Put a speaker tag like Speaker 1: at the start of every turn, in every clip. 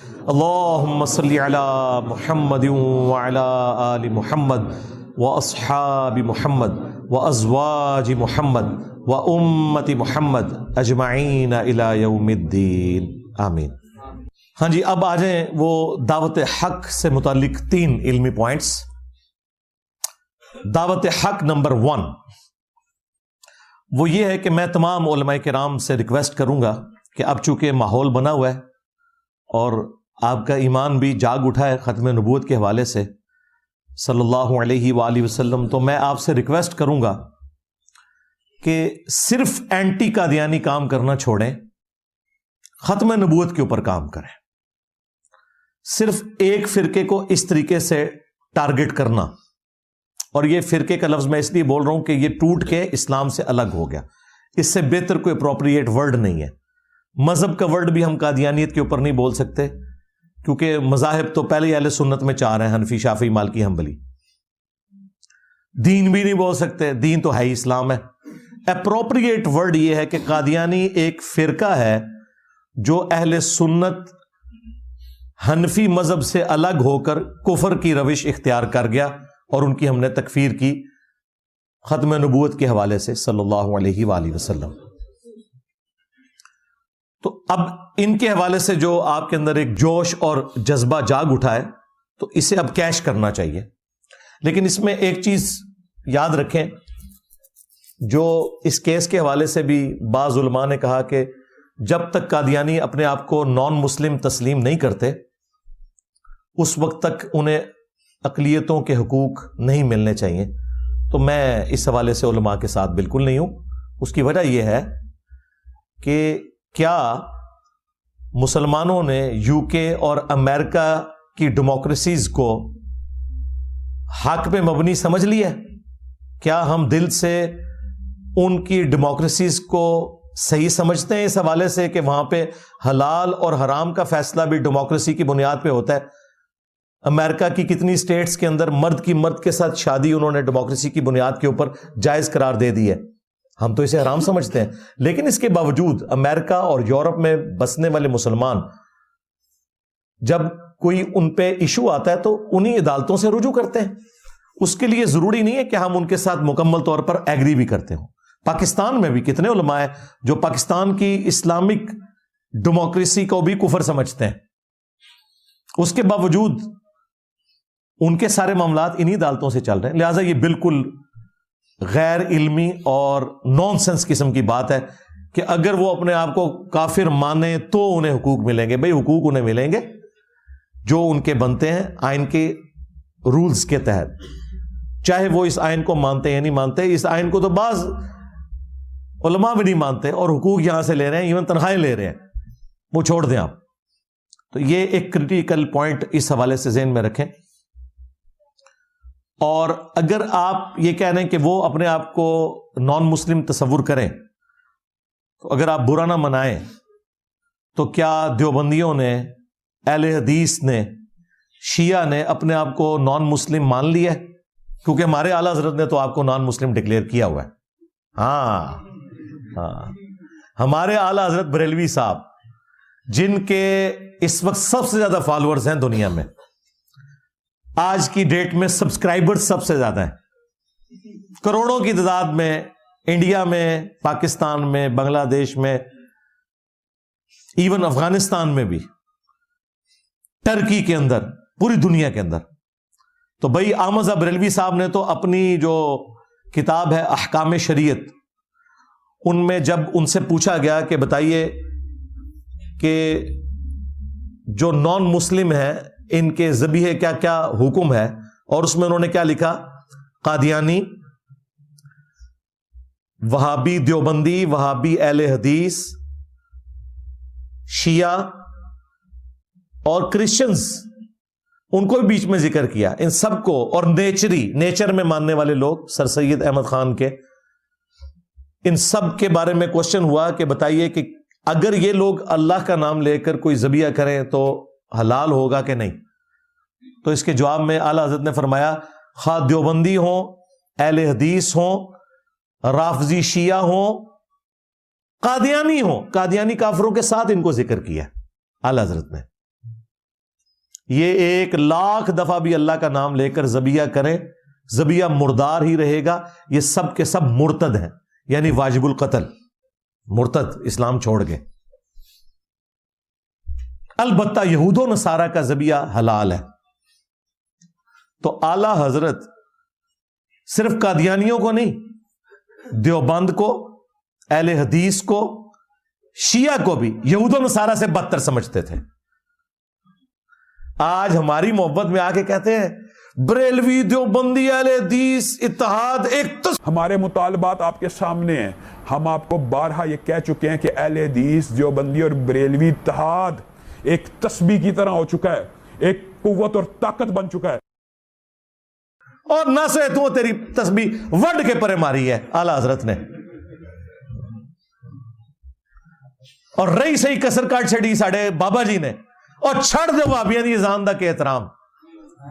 Speaker 1: اللہم صلی علی محمد وعلی آل محمد واصحاب محمد وازواج محمد وامت محمد اجمعین الی یوم الدین آمین۔ ہاں جی، اب آ جائیں وہ دعوت حق سے متعلق 3 علمی پوائنٹس۔ دعوت حق نمبر 1 وہ یہ ہے کہ میں تمام علماء کرام سے ریکویسٹ کروں گا کہ اب چونکہ ماحول بنا ہوا ہے اور آپ کا ایمان بھی جاگ اٹھا ہے ختم نبوت کے حوالے سے صلی اللہ علیہ وآلہ وسلم، تو میں آپ سے ریکویسٹ کروں گا کہ صرف اینٹی قادیانی کام کرنا چھوڑیں، ختم نبوت کے اوپر کام کریں۔ صرف ایک فرقے کو اس طریقے سے ٹارگٹ کرنا، اور یہ فرقے کا لفظ میں اس لیے بول رہا ہوں کہ یہ ٹوٹ کے اسلام سے الگ ہو گیا، اس سے بہتر کوئی اپروپریٹ ورڈ نہیں ہے۔ مذہب کا ورڈ بھی ہم قادیانیت کے اوپر نہیں بول سکتے، کیونکہ مذاہب تو پہلے اہل سنت میں 4 ہیں، حنفی، شافعی، مالکی، حنبلی۔ دین بھی نہیں بول سکتے، دین تو ہے ہی اسلام ہے۔ اپروپریٹ ورڈ یہ ہے کہ قادیانی ایک فرقہ ہے جو اہل سنت حنفی مذہب سے الگ ہو کر کفر کی روش اختیار کر گیا، اور ان کی ہم نے تکفیر کی ختم نبوت کے حوالے سے صلی اللہ علیہ وآلہ وسلم۔ تو اب ان کے حوالے سے جو آپ کے اندر ایک جوش اور جذبہ جاگ اٹھا ہے تو اسے اب کیش کرنا چاہیے۔ لیکن اس میں ایک چیز یاد رکھیں، جو اس کیس کے حوالے سے بھی بعض علماء نے کہا کہ جب تک قادیانی اپنے آپ کو نان مسلم تسلیم نہیں کرتے اس وقت تک انہیں اقلیتوں کے حقوق نہیں ملنے چاہیے، تو میں اس حوالے سے علماء کے ساتھ بالکل نہیں ہوں۔ اس کی وجہ یہ ہے کہ کیا مسلمانوں نے یو کے اور امریکہ کی ڈیموکریسیز کو حق پہ مبنی سمجھ لیا؟ کیا ہم دل سے ان کی ڈیموکریسیز کو صحیح سمجھتے ہیں اس حوالے سے کہ وہاں پہ حلال اور حرام کا فیصلہ بھی ڈیموکریسی کی بنیاد پہ ہوتا ہے؟ امریکہ کی کتنی سٹیٹس کے اندر مرد کی مرد کے ساتھ شادی انہوں نے ڈیموکریسی کی بنیاد کے اوپر جائز قرار دے دی ہے۔ ہم تو اسے حرام سمجھتے ہیں، لیکن اس کے باوجود امریکہ اور یورپ میں بسنے والے مسلمان جب کوئی ان پہ ایشو آتا ہے تو انہی عدالتوں سے رجوع کرتے ہیں۔ اس کے لیے ضروری نہیں ہے کہ ہم ان کے ساتھ مکمل طور پر ایگری بھی کرتے ہوں۔ پاکستان میں بھی کتنے علماء ہیں جو پاکستان کی اسلامک ڈیموکریسی کو بھی کفر سمجھتے ہیں، اس کے باوجود ان کے سارے معاملات انہی عدالتوں سے چل رہے ہیں۔ لہٰذا یہ بالکل غیر علمی اور نان سینس قسم کی بات ہے کہ اگر وہ اپنے آپ کو کافر مانے تو انہیں حقوق ملیں گے۔ بھئی حقوق انہیں ملیں گے جو ان کے بنتے ہیں آئین کے رولز کے تحت، چاہے وہ اس آئین کو مانتے یا نہیں مانتے۔ اس آئین کو تو بعض علماء بھی نہیں مانتے اور حقوق یہاں سے لے رہے ہیں، ایون تنخواہیں لے رہے ہیں، وہ چھوڑ دیں آپ۔ تو یہ ایک کریٹیکل پوائنٹ اس حوالے سے ذہن میں رکھیں۔ اور اگر آپ یہ کہہ رہے ہیں کہ وہ اپنے آپ کو نان مسلم تصور کریں، تو اگر آپ برا نہ منائیں تو کیا دیوبندیوں نے، اہل حدیث نے، شیعہ نے اپنے آپ کو نان مسلم مان لیا ہے؟ کیونکہ ہمارے اعلیٰ حضرت نے تو آپ کو نان مسلم ڈکلیئر کیا ہوا ہے۔ ہاں، ہمارے اعلیٰ حضرت بریلوی صاحب، جن کے اس وقت سب سے زیادہ فالوورز ہیں دنیا میں، آج کی ڈیٹ میں سبسکرائبرز سب سے زیادہ ہیں، کروڑوں کی تعداد میں، انڈیا میں، پاکستان میں، بنگلہ دیش میں، ایون افغانستان میں بھی، ٹرکی کے اندر، پوری دنیا کے اندر۔ تو بھائی احمد بریلوی صاحب نے تو اپنی جو کتاب ہے احکام شریعت، ان میں جب ان سے پوچھا گیا کہ بتائیے کہ جو نان مسلم ہیں ان کے ذبیحے کیا کیا حکم ہے، اور اس میں انہوں نے کیا لکھا؟ قادیانی، وہابی دیوبندی، وہابی اہل حدیث، شیعہ اور کرسچنز، ان کو بھی بیچ میں ذکر کیا، ان سب کو، اور نیچر میں ماننے والے لوگ، سر سید احمد خان کے، ان سب کے بارے میں کوشچن ہوا کہ بتائیے کہ اگر یہ لوگ اللہ کا نام لے کر کوئی ذبیحہ کریں تو حلال ہوگا کہ نہیں؟ تو اس کے جواب میں اعلیٰ حضرت نے فرمایا، خواہ دیوبندی ہوں، اہل حدیث ہوں، رافضی شیعہ ہوں، قادیانی ہوں، قادیانی کافروں کے ساتھ ان کو ذکر کیا اعلیٰ حضرت نے۔ یہ 1,00,000 دفعہ بھی اللہ کا نام لے کر ذبیحہ کریں، ذبیحہ مردار ہی رہے گا. یہ سب کے سب مرتد ہیں، یعنی واجب القتل، مرتد، اسلام چھوڑ گئے. البتہ یہود و نصارہ کا ذبیحہ حلال ہے. تو اعلی حضرت صرف قادیانیوں کو نہیں، دیوبند کو، اہل حدیث کو، شیعہ کو بھی یہود و نصارہ سے بدتر سمجھتے تھے. آج ہماری محبت میں آ کے کہتے ہیں بریلوی، دیوبندی، اہل حدیث، اتحاد ایک.
Speaker 2: ہمارے مطالبات آپ کے سامنے ہیں. ہم آپ کو بارہا یہ کہہ چکے ہیں کہ اہل حدیث، دیوبندی اور بریلوی اتحاد ایک تسبیح کی طرح ہو چکا ہے، ایک قوت اور طاقت بن چکا ہے.
Speaker 1: اور نہ سے تو تیری تسبیح وڈ کے پرے ماری ہے اعلی حضرت نے، اور رہی صحیح کسر کاٹ چھڑی ساڑے بابا جی نے، اور چھڑ دے وہابیاں دی اذان دا کے احترام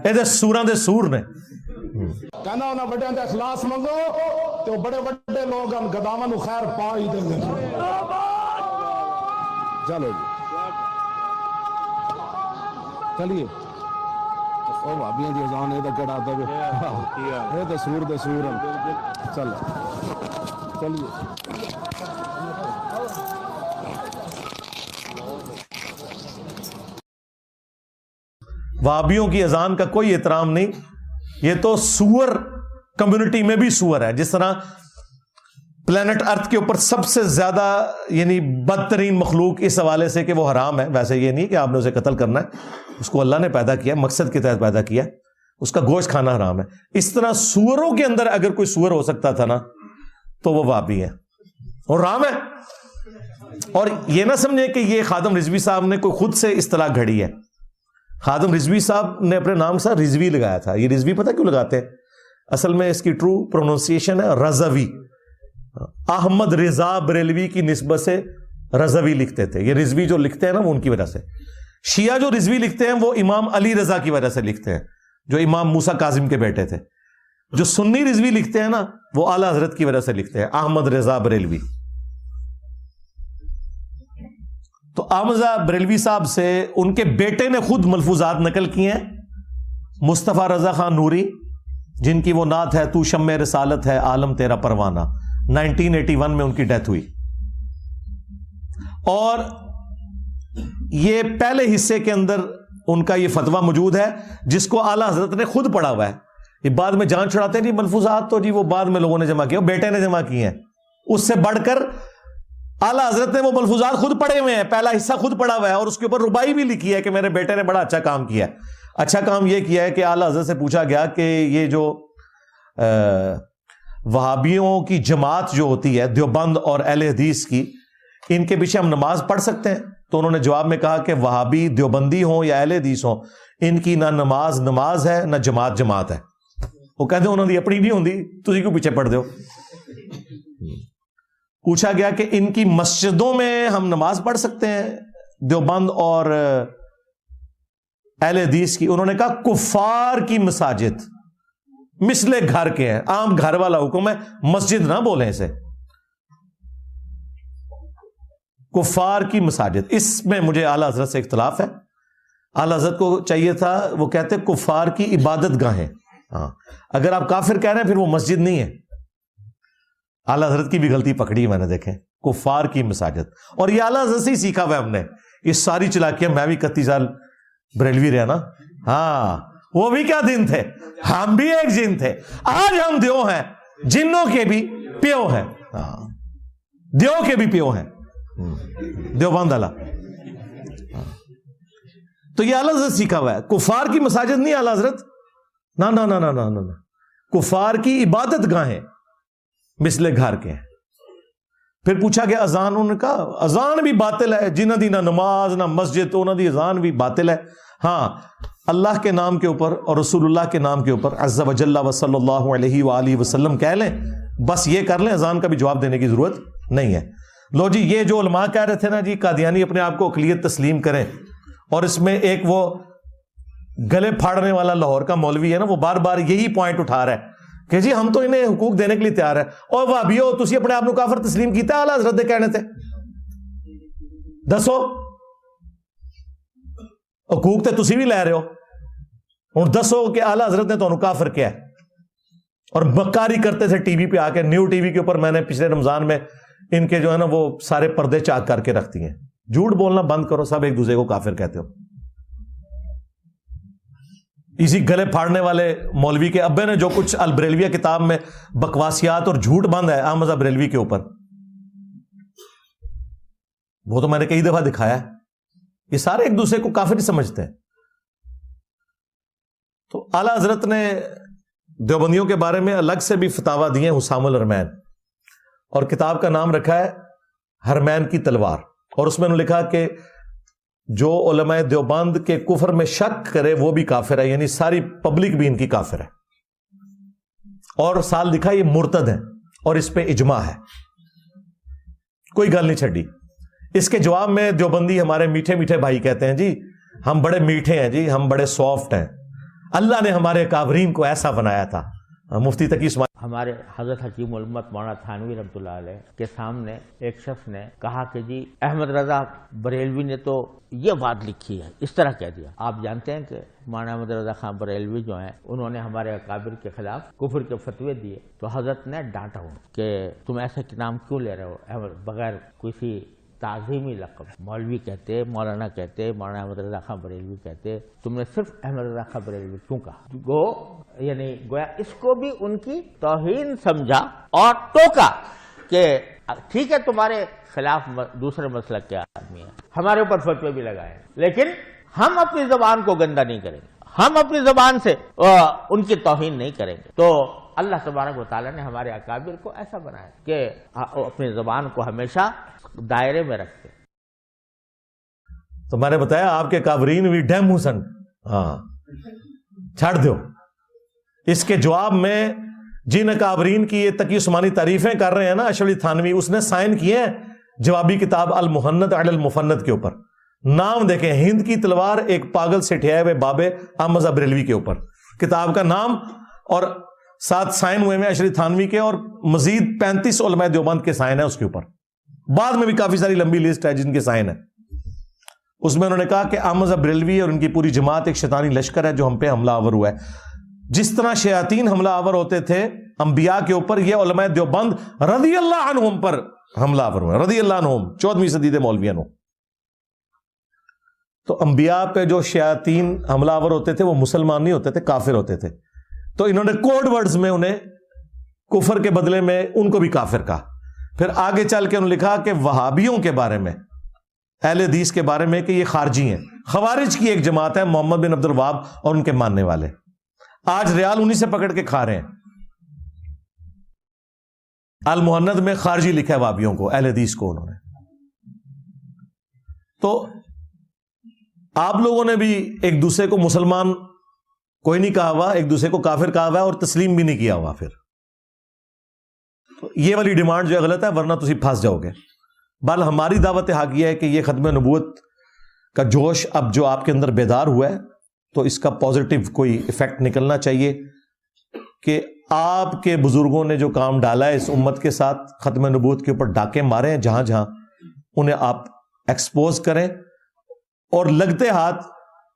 Speaker 1: اے سوراں دے سور نے.
Speaker 3: کہنا انہاں بڑیاں دا اخلاص منگو تو بڑے بڑے لوگ ہم گداواں نو خیر پا ہی دیں گے. چلو جی چلیے. او بھابیاں دی اذان اے تے کیڑا آتا اے تے سور دے سور ہیں. چلو چلیے.
Speaker 1: وہابیوں کی اذان کا کوئی احترام نہیں. یہ تو سور کمیونٹی میں بھی سور ہے. جس طرح پلانٹ ارتھ کے اوپر سب سے زیادہ یعنی بدترین مخلوق اس حوالے سے کہ وہ حرام ہے، ویسے یہ نہیں کہ آپ نے اسے قتل کرنا ہے، اس کو اللہ نے پیدا کیا، مقصد کے تحت پیدا کیا، اس کا گوشت کھانا حرام ہے. اس طرح سوروں کے اندر اگر کوئی سور ہو سکتا تھا نا تو وہ وہابی ہے اور حرام ہے. اور یہ نہ سمجھے کہ یہ خادم رضوی صاحب نے کوئی خود سے اصطلاح گھڑی ہے. خادم رضوی صاحب نے اپنے نام سے رضوی لگایا تھا. یہ رضوی پتہ کیوں لگاتے ہیں؟ اصل میں اس کی ٹرو پروننسیشن ہے رضوی. احمد رضا بریلوی کی نسبت سے رضوی لکھتے تھے. یہ رضوی جو لکھتے ہیں نا وہ ان کی وجہ سے. شیعہ جو رضوی لکھتے ہیں وہ امام علی رضا کی وجہ سے لکھتے ہیں، جو امام موسیٰ کاظم کے بیٹے تھے. جو سنی رضوی لکھتے ہیں نا وہ اعلی حضرت کی وجہ سے لکھتے ہیں، احمد رضا بریلوی. تو احمد بریلوی صاحب سے ان کے بیٹے نے خود ملفوظات نقل کیے ہیں. مصطفیٰ رضا خان نوری، جن کی وہ نعت ہے تو شمع رسالت ہے عالم تیرا پروانہ، 1981 میں ان کی ڈیتھ ہوئی. اور یہ پہلے حصے کے اندر ان کا یہ فتویٰ موجود ہے جس کو اعلیٰ حضرت نے خود پڑھا ہوا ہے. یہ بعد میں جان چھڑاتے ہیں جی ملفوظات تو جی وہ بعد میں لوگوں نے جمع کیا، بیٹے نے جمع کیے ہیں. اس سے بڑھ کر اعلیٰ حضرت نے وہ ملفوظات خود پڑھے ہوئے ہیں، پہلا حصہ خود پڑھا ہوا ہے، اور اس کے اوپر ربائی بھی لکھی ہے کہ میرے بیٹے نے بڑا اچھا کام کیا ہے. اچھا کام یہ کیا ہے کہ اعلیٰ حضرت سے پوچھا گیا کہ یہ جو وہابیوں کی جماعت جو ہوتی ہے دیوبند اور اہل حدیث کی، ان کے پیچھے ہم نماز پڑھ سکتے ہیں؟ تو انہوں نے جواب میں کہا کہ وہابی دیوبندی ہوں یا اہل حدیث ہوں، ان کی نہ نماز ہے نہ جماعت ہے. وہ کہتے ہیں انہوں نے اپنی نہیں ہوندی، تسی کیوں پیچھے پڑھ دو. پوچھا گیا کہ ان کی مسجدوں میں ہم نماز پڑھ سکتے ہیں دیوبند اور اہل حدیث کی؟ انہوں نے کہا کفار کی مساجد مثل گھر کے ہیں، عام گھر والا حکم ہے، مسجد نہ بولیں اسے، کفار کی مساجد. اس میں مجھے اعلیٰ حضرت سے اختلاف ہے. اعلیٰ حضرت کو چاہیے تھا وہ کہتے کفار کی عبادت گاہیں. ہاں اگر آپ کافر کہہ رہے ہیں پھر وہ مسجد نہیں ہے. اعلیٰ حضرت کی بھی غلطی پکڑی میں نے، دیکھیں کفار کی مساجد. اور یہ اعلیٰ حضرت سے ہی سیکھا ہوا ہے ہم نے یہ ساری چلاکیاں. میں بھی 31 سال بریلوی رہا نا. ہاں وہ بھی کیا دن تھے، ہم بھی ایک جن تھے. آج ہم دیو ہیں، جنوں کے بھی پیو ہیں. ہاں دیو کے بھی پیو ہیں، دیوبند والا. تو یہ اعلیٰ حضرت سیکھا ہوا ہے. کفار کی مساجد نہیں اعلیٰ حضرت، نہ نہ نہ نہ نہ، کفار کی عبادت گاہیں مثل گھر کے. پھر پوچھا گیا اذان، انہوں نے کہا اذان بھی باطل ہے، جنہ دی نہ نماز نہ مسجد، تو انہوں دی اذان بھی باطل ہے. ہاں اللہ کے نام کے اوپر اور رسول اللہ کے نام کے اوپر عز و جل و صلی اللہ علیہ وآلہ وسلم کہہ لیں، بس یہ کر لیں، اذان کا بھی جواب دینے کی ضرورت نہیں ہے. لو جی یہ جو علماء کہہ رہے تھے نا جی قادیانی اپنے آپ کو اقلیت تسلیم کریں، اور اس میں ایک وہ گلے پھاڑنے والا لاہور کا مولوی ہے نا، وہ بار بار یہی پوائنٹ اٹھا رہا ہے کہ جی ہم تو انہیں حقوق دینے کے لیے تیار ہے. اور وہابیو تسی اپنے آپ کو کافر تسلیم کیتا اعلیٰ حضرت دے کہنے تھے؟ دسو حقوق تے تسی بھی لے رہے ہو. ہن دسو کہ اعلی حضرت نے تانوں کافر کیا ہے؟ اور مکاری کرتے تھے ٹی وی پہ آ کے. نیو ٹی وی کے اوپر میں نے پچھلے رمضان میں ان کے جو ہے نا وہ سارے پردے چاک کر کے رکھ دیے. جھوٹ بولنا بند کرو, سب ایک دوسرے کو کافر کہتے ہو. اسی گلے پھاڑنے والے مولوی کے ابے نے جو کچھ البریلویہ کتاب میں بکواسیات اور جھوٹ بند ہے احمد بریلوی کے اوپر, وہ تو میں نے کئی دفعہ دکھایا ہے. یہ سارے ایک دوسرے کو کافر ہی سمجھتے ہیں. تو اعلی حضرت نے دیوبندیوں کے بارے میں الگ سے بھی فتاوی دیے ہیں, حسام الحرمین, اور کتاب کا نام رکھا ہے حرمین کی تلوار. اور اس میں انہوں نے لکھا کہ جو علماء دیوبند کے کفر میں شک کرے وہ بھی کافر ہے, یعنی ساری پبلک بھی ان کی کافر ہے. اور سال لکھا یہ مرتد ہے, اور اس پہ اجماع ہے, کوئی گل نہیں چھڈی. اس کے جواب میں دیوبندی ہمارے میٹھے میٹھے بھائی کہتے ہیں جی ہم بڑے میٹھے ہیں, جی ہم بڑے سافٹ ہیں, اللہ نے ہمارے کافرین کو ایسا بنایا تھا. مفتی تقی اسماعیل
Speaker 4: ہمارے حضرت حکیم الامت مولانا تھانوی رحمۃ اللہ علیہ کے سامنے ایک شخص نے کہا کہ جی احمد رضا بریلوی نے تو یہ بات لکھی ہے, اس طرح کہہ دیا. آپ جانتے ہیں کہ مولانا احمد رضا خان بریلوی جو ہیں انہوں نے ہمارے اکابر کے خلاف کفر کے فتوے دیے, تو حضرت نے ڈانٹا ہوں کہ تم ایسے نام کیوں لے رہے ہو بغیر کسی تعظیمی لقب. مولوی کہتے, مولانا کہتے, مولانا احمد رضا خان بریلوی کہتے, تم نے صرف احمد رضا خان بریلوی کیوں کہا؟ یعنی گویا اس کو بھی ان کی توہین سمجھا اور ٹوکا کہ ٹھیک ہے تمہارے خلاف دوسرے مسلک کے آدمی ہیں, ہمارے اوپر فتوے بھی لگائے, لیکن ہم اپنی زبان کو گندا نہیں کریں گے, ہم اپنی زبان سے ان کی توہین نہیں کریں گے. تو اللہ تبارک و تعالیٰ نے ہمارے اکابر کو ایسا بنایا کہ اپنی زبان کو ہمیشہ دائرے میں رکھتے.
Speaker 1: تو میں نے بتایا آپ کے کافرین بھی ڈیم حسن, ہاں چھاڑ دو. اس کے جواب میں جن کافرین کی یہ تقی عثمانی تعریفیں کر رہے ہیں نا اشرف علی تھانوی, اس نے سائن کیے ہیں جوابی کتاب المحند علی المفند کے اوپر. نام دیکھیں, ہند کی تلوار ایک پاگل سے ٹھہرے ہوئے بابے احمد بریلوی کے اوپر, کتاب کا نام, اور ساتھ سائن ہوئے میں اشرف تھانوی کے, اور مزید 35 علماء دیوبند کے سائن ہیں اس کے اوپر. بعد میں بھی کافی ساری لمبی لسٹ ہے جن کے سائن ہے. اس میں انہوں نے کہا کہ احمد بریلوی اور ان کی پوری جماعت ایک شیطانی لشکر ہے جو ہم پہ حملہ آور ہوا ہے. جس طرح شیاطین حملہ آور ہوتے تھے انبیاء کے اوپر, یہ علماء دیوبند رضی اللہ عنہم پر حملہ آور ہوئے, رضی اللہ عنہم 14ویں صدی دے مولویوں. تو انبیاء پہ جو شیاطین حملہ آور ہوتے تھے وہ مسلمان نہیں ہوتے تھے, کافر ہوتے تھے. تو انہوں نے کوڈ ورڈز میں انہیں کفر کے بدلے میں ان کو بھی کافر کہا. پھر آگے چل کے انہوں نے لکھا کہ وہابیوں کے بارے میں, اہل حدیث کے بارے میں, کہ یہ خارجی ہیں. خوارج کی ایک جماعت ہے, محمد بن عبد الوہاب اور ان کے ماننے والے, آج ریال انہی سے پکڑ کے کھا رہے ہیں. المحند میں خارجی لکھا ہے وہابیوں کو, اہل حدیث کو انہوں نے. تو آپ لوگوں نے بھی ایک دوسرے کو مسلمان کوئی نہیں کہا ہوا, ایک دوسرے کو کافر کہا ہوا اور تسلیم بھی نہیں کیا ہوا. پھر تو یہ والی ڈیمانڈ جو ہے غلط ہے, ورنہ تسی پھنس جاؤ گے. بل ہماری دعوت حق یہ ہے کہ یہ ختم نبوت کا جوش اب جو آپ کے اندر بیدار ہوا ہے, تو اس کا پازیٹیو کوئی ایفیکٹ نکلنا چاہیے کہ آپ کے بزرگوں نے جو کام ڈالا ہے اس امت کے ساتھ, ختم نبوت کے اوپر ڈاکے مارے ہیں جہاں جہاں, انہیں آپ ایکسپوز کریں, اور لگتے ہاتھ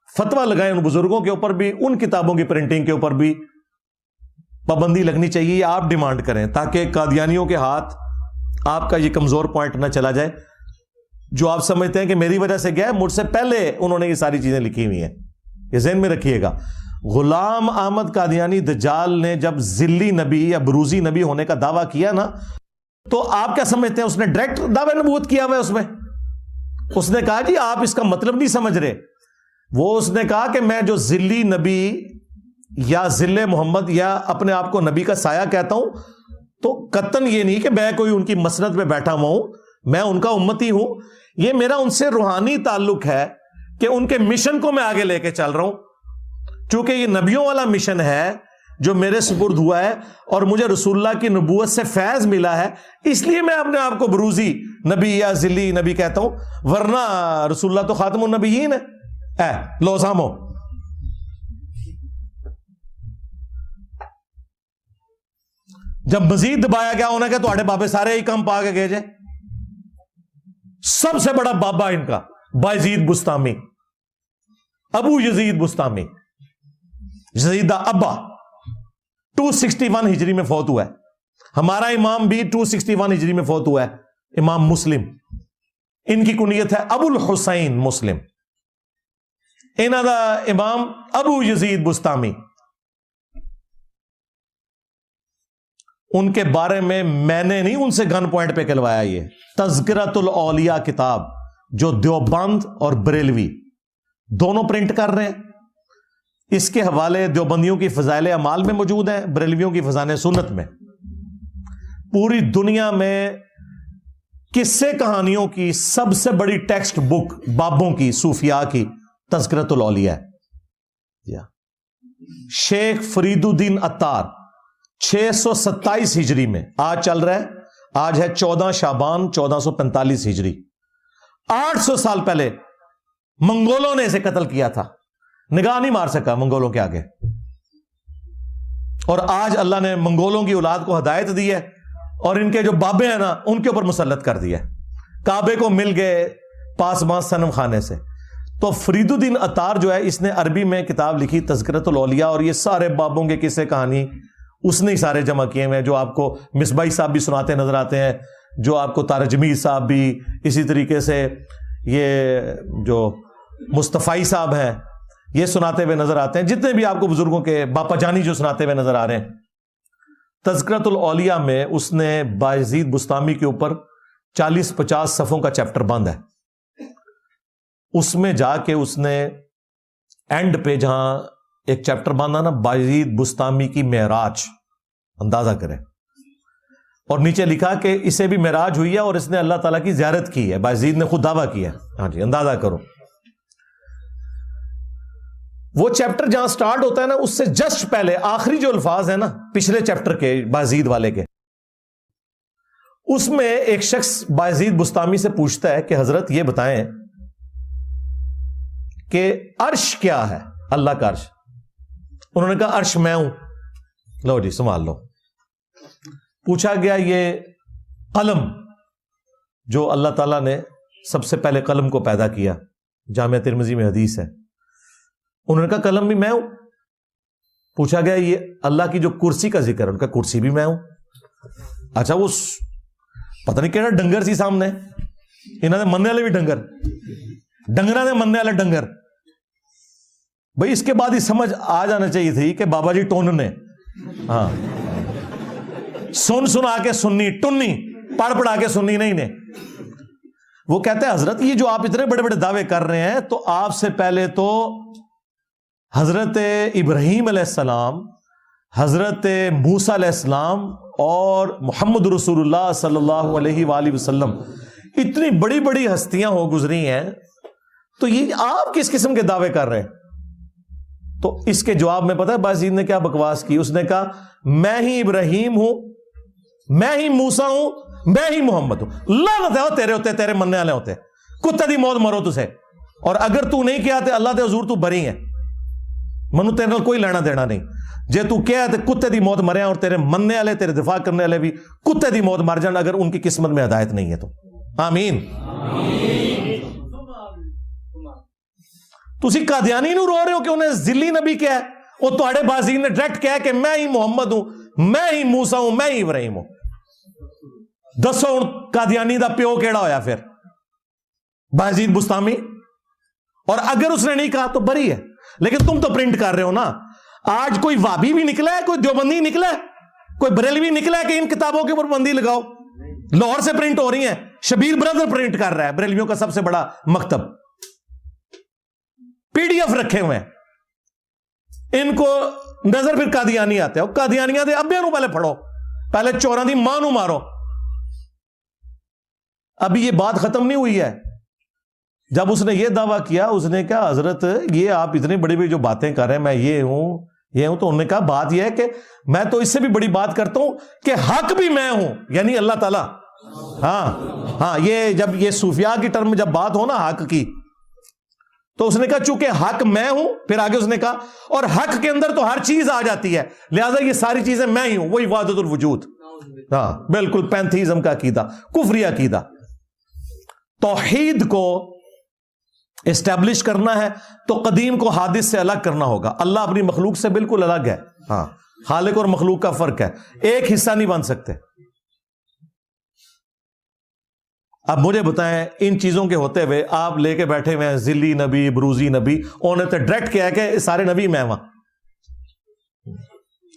Speaker 1: فتویٰ لگائیں ان بزرگوں کے اوپر بھی, ان کتابوں کی پرنٹنگ کے اوپر بھی پابندی لگنی چاہیے. یہ آپ ڈیمانڈ کریں تاکہ قادیانیوں کے ہاتھ آپ کا یہ کمزور پوائنٹ نہ چلا جائے, جو آپ سمجھتے ہیں کہ میری وجہ سے گیا ہے, مجھ سے پہلے انہوں نے یہ ساری چیزیں لکھی ہوئی ہیں. یہ ذہن میں رکھیے گا. غلام احمد قادیانی دجال نے جب ذلی نبی یا بروزی نبی ہونے کا دعویٰ کیا نا, تو آپ کیا سمجھتے ہیں اس نے ڈائریکٹ دعوی نبوت کیا ہوا ہے. اس میں اس نے کہا جی آپ اس کا مطلب نہیں سمجھ رہے. وہ اس نے کہا کہ میں جو ذلی نبی یا ذل محمد یا اپنے آپ کو نبی کا سایہ کہتا ہوں, تو قطعاً یہ نہیں کہ میں کوئی ان کی مسند پہ بیٹھا ہوا ہوں, میں ان کا امتی ہوں. یہ میرا ان سے روحانی تعلق ہے کہ ان کے مشن کو میں آگے لے کے چل رہا ہوں. چونکہ یہ نبیوں والا مشن ہے جو میرے سپرد ہوا ہے, اور مجھے رسول اللہ کی نبوت سے فیض ملا ہے, اس لیے میں اپنے آپ کو بروزی نبی یا ذلی نبی کہتا ہوں, ورنہ رسول اللہ تو خاتم النبیین ہے. لو سامو, جب مزید دبایا گیا انہیں کہ تواڈے بابے سارے ہی کم پا کے گئے جائے. سب سے بڑا بابا ان کا بایزید بستامی, ابو یزید بستامی، یزید دا ابا 261 ہجری میں فوت ہوا ہے. ہمارا امام بھی 261 ہجری میں فوت ہوا ہے، امام مسلم. ان کی کنیت ہے ابو الحسین مسلم. انہاں دا امام ابو یزید بستامی. ان کے بارے میں نے نہیں ان سے گن پوائنٹ پہ کہلوایا. یہ تذکرۃ الاولیاء کتاب جو دیوبند اور بریلوی دونوں پرنٹ کر رہے ہیں، اس کے حوالے دیوبندیوں کی فضائل اعمال میں موجود ہیں، بریلویوں کی فضائل سنت میں. پوری دنیا میں قصے کہانیوں کی سب سے بڑی ٹیکسٹ بک بابوں کی، صوفیاء کی تذکرۃ الاولیاء ہے. شیخ فرید الدین عطار 627 ہجری میں، آج چل رہا ہے، آج ہے 14 شعبان 1445 ہجری، 800 سال پہلے منگولوں نے اسے قتل کیا تھا. نگاہ نہیں مار سکا منگولوں کے آگے. اور آج اللہ نے منگولوں کی اولاد کو ہدایت دی ہے اور ان کے جو بابے ہیں نا ان کے اوپر مسلط کر دیا. کعبے کو مل گئے پاسباں صنم خانے سے. تو فرید الدین عطار جو ہے، اس نے عربی میں کتاب لکھی تذکرۃ الاولیاء، اور یہ سارے بابوں کے قصے کہانی اس نے سارے جمع کیے ہوئے ہیں، جو آپ کو مصباحی صاحب بھی سناتے نظر آتے ہیں، جو آپ کو تارج میر صاحب بھی، اسی طریقے سے یہ جو مصطفی صاحب ہیں یہ سناتے ہوئے نظر آتے ہیں، جتنے بھی آپ کو بزرگوں کے باپا جانی جو سناتے ہوئے نظر آ رہے ہیں. تذکرۃ الاولیاء میں اس نے بایزید بستامی کے اوپر 40-50 صفحوں کا چیپٹر بند ہے. اس میں جا کے اس نے اینڈ پہ جہاں ایک چیپٹر باندھا نا، بایزید بستامی کی معراج، اندازہ کریں، اور نیچے لکھا کہ اسے بھی معراج ہوئی ہے اور اس نے اللہ تعالیٰ کی زیارت کی ہے. بایزید نے خود دعویٰ کیا. ہاں جی، اندازہ کرو. وہ چیپٹر جہاں سٹارٹ ہوتا ہے نا، اس سے جسٹ پہلے آخری جو الفاظ ہیں نا پچھلے چیپٹر کے بایزید والے کے، اس میں ایک شخص بایزید بستامی سے پوچھتا ہے کہ حضرت یہ بتائیں کہ عرش کیا ہے، اللہ کا عرش. انہوں نے کہا عرش میں ہوں. لو جی سنبھال لو. پوچھا گیا یہ قلم جو اللہ تعالیٰ نے سب سے پہلے قلم کو پیدا کیا، جامعہ ترمذی میں حدیث ہے. انہوں نے کہا قلم بھی میں ہوں. پوچھا گیا یہ اللہ کی جو کرسی کا ذکر ہے، ان کا کرسی بھی میں ہوں. اچھا وہ پتہ نہیں کہنا ڈنگر سی سامنے، انہوں نے مننے والے بھی ڈنگرہ نے مننے والے ڈنگر. بھائی اس کے بعد ہی سمجھ آ جانا چاہیے تھی کہ بابا جی ٹون نے، ہاں سنا کے سننی، ٹنی پڑھ پڑھا کے سننی نہیں نے. وہ کہتے ہیں حضرت یہ جو آپ اتنے بڑے بڑے دعوے کر رہے ہیں، تو آپ سے پہلے تو حضرت ابراہیم علیہ السلام، حضرت موسیٰ علیہ السلام اور محمد رسول اللہ صلی اللہ علیہ وآلہ وسلم اتنی بڑی بڑی ہستیاں ہو گزری ہیں، تو یہ آپ کس قسم کے دعوے کر رہے ہیں؟ تو اس کے جواب میں پتہ ہے بایزید نے کیا بکواس کی؟ اس نے کہا میں ہی ابراہیم ہوں، میں ہی موسیٰ ہوں، میں ہی محمد ہوں. لعنت ہے تیرے ہوتے، تیرے مننے والے ہوتے، کتے دی موت مرو تسے. اور اگر تو نہیں کیا تے اللہ دے حضور تو بری ہے، منو تیرے نال کوئی لینا دینا نہیں. جے تو کیا تے کتے دی موت مرے، اور تیرے مننے والے، تیرے دفاع کرنے والے بھی کتے دی موت مر جان اگر ان کی قسمت میں ہدایت نہیں ہے تو. آمین. تسی قادیانی نو رو رہے ہو کہ انہیں ذلی نبی کیا ہے؟ وہ تواڈے بازی نے ڈائریکٹ کہا کہ میں ہی محمد ہوں، میں ہی موسیٰ ہوں، میں ہی ابراہیم ہوں. دسو ہن قادیانی دا پیو کیڑا ہویا پھر؟ بایزید بستامی. اور اگر اس نے نہیں کہا تو بری ہے. لیکن تم تو پرنٹ کر رہے ہو نا. آج کوئی وابی بھی نکلا ہے، کوئی دیوبندی نکلا ہے، کوئی بریلوی نکلا ہے کہ ان کتابوں کے اوپر پابندی لگاؤ؟ لاہور سے پرنٹ ہو رہی ہیں، شبیر بردر پرنٹ کر رہا ہے، بریلویوں کا سب سے بڑا مکتب. پی ڈی ایف رکھے ہوئے ہیں. ان کو نظر پھر قادیانی آتے ہیں. قادیانیاں دے ابے نو پہلے پڑھو، پہلے چوراں دی ماں نو مارو. ابھی یہ بات ختم نہیں ہوئی ہے. جب اس نے یہ دعویٰ کیا، اس نے کہا حضرت یہ آپ اتنی بڑی بڑی جو باتیں کر رہے ہیں، میں یہ ہوں یہ ہوں، تو انہوں نے کہا بات یہ ہے کہ میں تو اس سے بھی بڑی بات کرتا ہوں کہ حق بھی میں ہوں، یعنی اللہ تعالیٰ. ہاں یہ جب یہ صوفیاء کی ٹرم جب بات ہو نا حق کی، تو اس نے کہا چونکہ حق میں ہوں، پھر آگے اس نے کہا اور حق کے اندر تو ہر چیز آ جاتی ہے، لہذا یہ ساری چیزیں میں ہی ہوں. وہی وحدت الوجود. ہاں بالکل پینتھیزم کا عقیدہ، کفری عقیدہ. توحید کو اسٹیبلش کرنا ہے تو قدیم کو حادث سے الگ کرنا ہوگا. اللہ اپنی مخلوق سے بالکل الگ ہے. ہاں، خالق اور مخلوق کا فرق ہے، ایک حصہ نہیں بن سکتے. اب مجھے بتائیں، ان چیزوں کے ہوتے ہوئے آپ لے کے بیٹھے ہوئے ہیں ذلی نبی، بروزی نبی، انہوں نے تو ڈائریکٹ کیا کہ سارے نبی میں وہاں،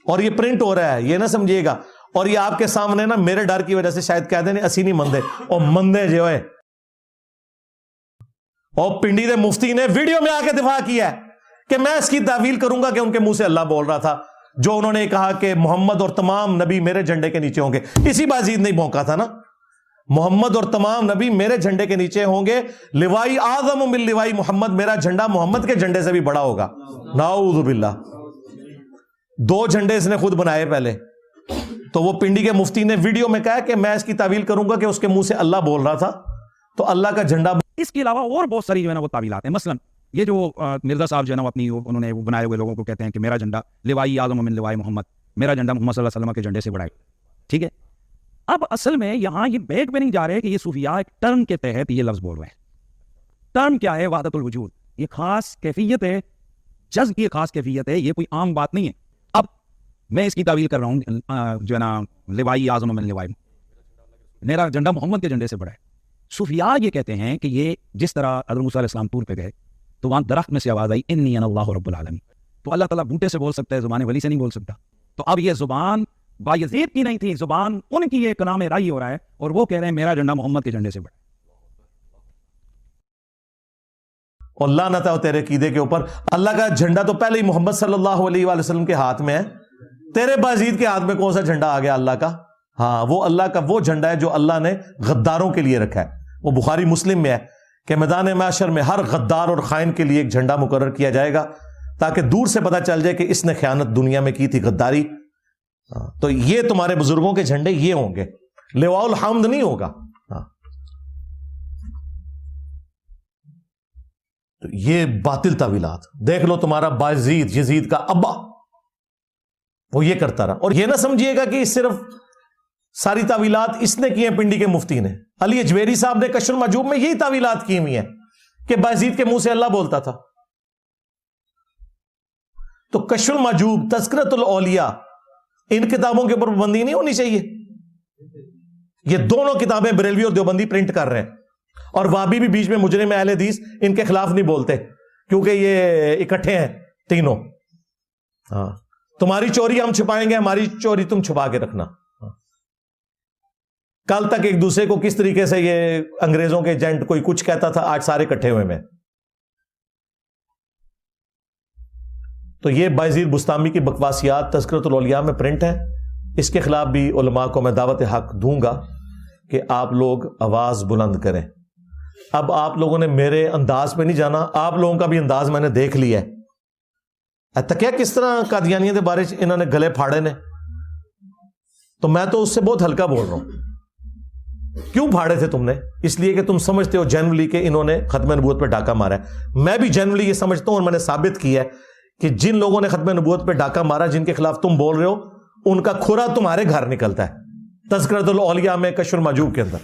Speaker 1: اور یہ پرنٹ ہو رہا ہے، یہ نہ سمجھیے گا. اور یہ آپ کے سامنے نا میرے ڈر کی وجہ سے شاید کہہ دیں اسی نہیں مندے، اور مندے جو ہے. اور پنڈی دے مفتی نے ویڈیو میں آ کے دفاع کیا ہے کہ میں اس کی تعویل کروں گا کہ ان کے منہ سے اللہ بول رہا تھا جو انہوں نے کہا کہ محمد اور تمام نبی میرے جھنڈے کے نیچے ہوں گے. اسی بازید نہیں بھونکا تھا نا، محمد اور تمام نبی میرے جھنڈے کے نیچے ہوں گے. لوائی اعظم من لوائی محمد، میرا جھنڈا محمد کے جھنڈے سے بھی بڑا ہوگا. نعوذ باللہ. 2 جھنڈے اس نے خود بنائے پہلے. تو وہ پنڈی کے مفتی نے ویڈیو میں کہا کہ میں اس کی تعویل کروں گا کہ اس کے منہ سے اللہ بول رہا تھا تو اللہ کا جھنڈا.
Speaker 5: اس کے علاوہ اور بہت ساری جو ہے نا وہ تعویلات ہیں. مثلا یہ جو مرزا صاحب جو ہے نا اپنی انہوں نے بنائے ہوئے لوگوں کو کہتے ہیں کہ میرا جھنڈا لوائی اعظم من لوائی محمد، میرا جھنڈا محمد صلی اللہ علیہ وسلم کے جھنڈے سے بڑا ہے. ٹھیک ہے، اب اصل میں یہاں یہ بیٹ پہ نہیں جا رہے کہ یہ صوفیاء ایک ٹرم کے تحت یہ لفظ بول رہے ہیں. ٹرم کیا ہے؟ وحدت الوجود. یہ خاص کیفیت ہے، جذب کی خاص کیفیت ہے، یہ کوئی عام بات نہیں ہے. اب میں اس کی تعویل کر رہا ہوں جو ہے نا لوائی اعظم من لوائی، میرا جھنڈا محمد کے جھنڈے سے بڑا ہے. صوفیاء یہ کہتے ہیں کہ یہ جس طرح حضرت موسیٰ علیہ السلام طور پہ گئے تو وہاں درخت میں سے آواز آئی انی انا اللہ رب العالمین. تو اللہ تعالیٰ بوٹے سے بول سکتا ہے، زبان ولی سے نہیں بول سکتا. تو اب یہ زبان بایزید کی نہیں تھی، زبان ان کی ایک کلام رائی ہو رہا ہے اور وہ کہہ رہے ہیں میرا جھنڈا محمد کے جھنڈے سے بڑا.
Speaker 1: اور لعنت ہے تیرے عقیدے کے اوپر. اللہ کا جھنڈا تو پہلے ہی محمد صلی اللہ علیہ وآلہ وسلم کے ہاتھ میں ہے. تیرے بازید کے ہاتھ میں کون سا جھنڈا آ گیا اللہ کا؟ ہاں، وہ اللہ کا وہ جھنڈا ہے جو اللہ نے غداروں کے لیے رکھا ہے. وہ بخاری مسلم میں ہے کہ میدان محشر میں ہر غدار اور خائن کے لیے ایک جھنڈا مقرر کیا جائے گا تاکہ دور سے پتہ چل جائے کہ اس نے خیانت دنیا میں کی تھی، غداری. تو یہ تمہارے بزرگوں کے جھنڈے یہ ہوں گے، لواء الحمد نہیں ہوگا. تو یہ باطل تعویلات دیکھ لو. تمہارا بازید، یزید کا ابا، وہ یہ کرتا رہا. اور یہ نہ سمجھیے گا کہ صرف ساری تعویلات اس نے کی ہیں پنڈی کے مفتی نے. علی اجویری صاحب نے کشف المحجوب میں یہی تعویلات کی ہوئی ہیں کہ بازید کے منہ سے اللہ بولتا تھا. تو کشف المحجوب، تذکرۃ الاولیاء، ان کتابوں کے اوپر پابندی نہیں ہونی چاہیے. یہ دونوں کتابیں بریلوی اور دیوبندی پرنٹ کر رہے ہیں، اور وہابی بھی بیچ میں مجرم اہل حدیث ان کے خلاف نہیں بولتے کیونکہ یہ اکٹھے ہیں تینوں. ہاں، تمہاری چوری ہم چھپائیں گے، ہماری چوری تم چھپا کے رکھنا. کل تک ایک دوسرے کو کس طریقے سے یہ انگریزوں کے ایجنٹ کوئی کچھ کہتا تھا، آج سارے اکٹھے ہوئے میں. تو یہ بایزید بستامی کی بکواسیات تذکرۃ الاولیاء میں پرنٹ ہے. اس کے خلاف بھی علماء کو میں دعوت حق دوں گا کہ آپ لوگ آواز بلند کریں. اب آپ لوگوں نے میرے انداز پہ نہیں جانا، آپ لوگوں کا بھی انداز میں نے دیکھ لیا ہے. تکیا کس طرح قادیانیت کے بارے انہوں نے گلے پھاڑے نے، تو میں تو اس سے بہت ہلکا بول رہا ہوں. کیوں پھاڑے تھے تم نے؟ اس لیے کہ تم سمجھتے ہو جنرلی کہ انہوں نے ختم نبوت پہ ڈاکہ مارا ہے. میں بھی جنرلی یہ سمجھتا ہوں اور میں نے ثابت کیا ہے کہ جن لوگوں نے ختم نبوت پہ ڈاکہ مارا، جن کے خلاف تم بول رہے ہو، ان کا کھرا تمہارے گھر نکلتا ہے تذکرۃ الاولیاء میں کشف المحجوب کے اندر.